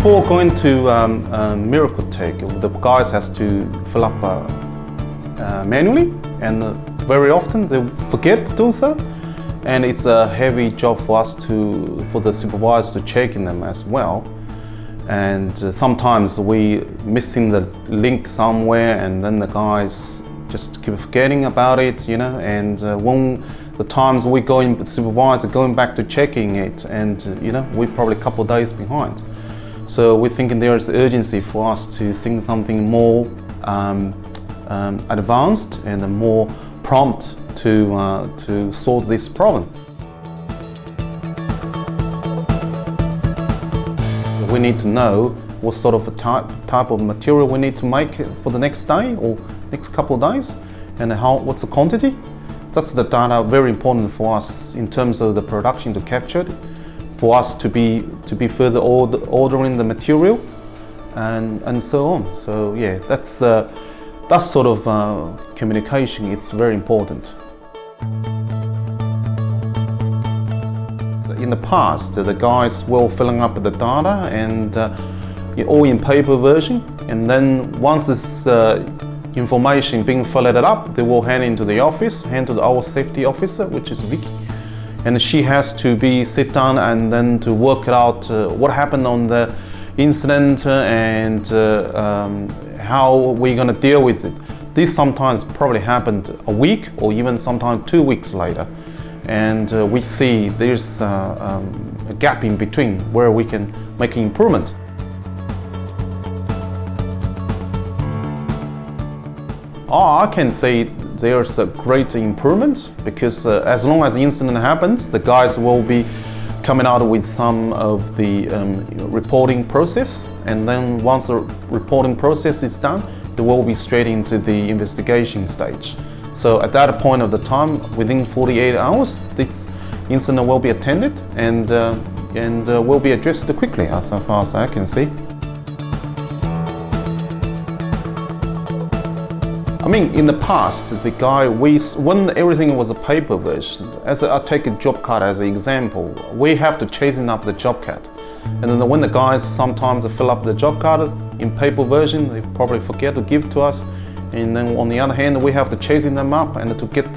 Before going to Miracle Tech, the guys has to fill up manually, and very often they forget to do so, and it's a heavy job for the supervisors to check in them as well. And sometimes we missing the link somewhere, and then the guys just keep forgetting about it, you know. And when the times we the supervisor going back to checking it, and you know, we're probably a couple of days behind. So we're thinking there is urgency for us to think something more advanced and more prompt to solve this problem. We need to know what sort of a type of material we need to make for the next day or next couple of days, and what's the quantity. That's the data very important for us in terms of the production to capture it, for us to be further ordering the material and so on. So yeah, that sort of communication, it's very important. In the past, the guys were filling up the data and all in paper version, and then once this information being filled up, they will hand into the office, hand to our safety officer, which is Vicky, and she has to sit down and then to work it out what happened on the incident and how we're going to deal with it. This sometimes probably happened a week or even sometimes 2 weeks later. And we see there's a gap in between where we can make an improvement. I can say there's a great improvement, because as long as the incident happens, the guys will be coming out with some of the reporting process, and then once the reporting process is done, they will be straight into the investigation stage. So at that point of the time, within 48 hours, this incident will be attended and will be addressed quickly, as far as I can see. I mean, in the past, when everything was a paper version, I take a job card as an example, we have to chasing up the job card. And then when the guys sometimes fill up the job card in paper version, they probably forget to give to us. And then on the other hand, we have to chasing them up and to get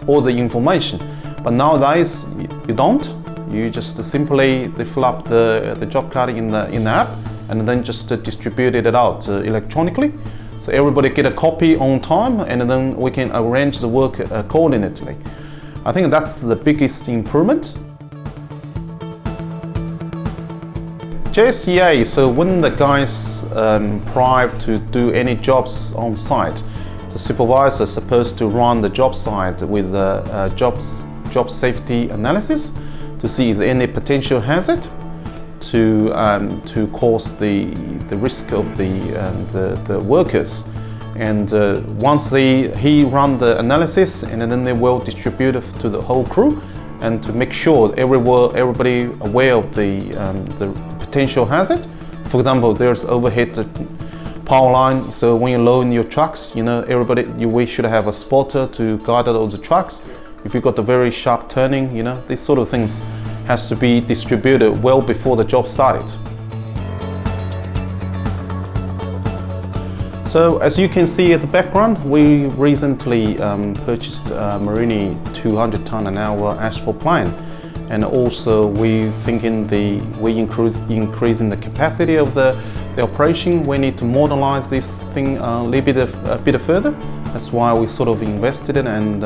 all the information. But nowadays, you don't. You just simply fill up the job card in the app, and then just distribute it out electronically. So everybody get a copy on time, and then we can arrange the work coordinately. I think that's the biggest improvement. JSEA, so when the guys prior to do any jobs on site, the supervisor is supposed to run the job site with a job safety analysis to see if any potential hazard to cause the risk of the workers. And once he run the analysis, and then they will distribute it to the whole crew, and to make sure everybody aware of the potential hazard. For example, there's overhead power line, so when you load in your trucks, you know, we should have a spotter to guide all the trucks. If you've got the very sharp turning, you know, these sort of things has to be distributed well before the job started. So as you can see at the background, we recently purchased a Marini 200 ton an hour asphalt plant. And also we thinking increasing the capacity of the operation. We need to modernize this thing a bit further. That's why we sort of invested in and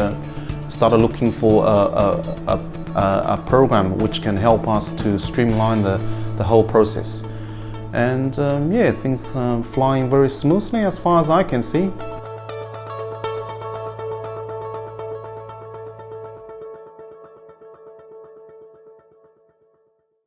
started looking for a program which can help us to streamline the whole process. And yeah, things are flying very smoothly as far as I can see.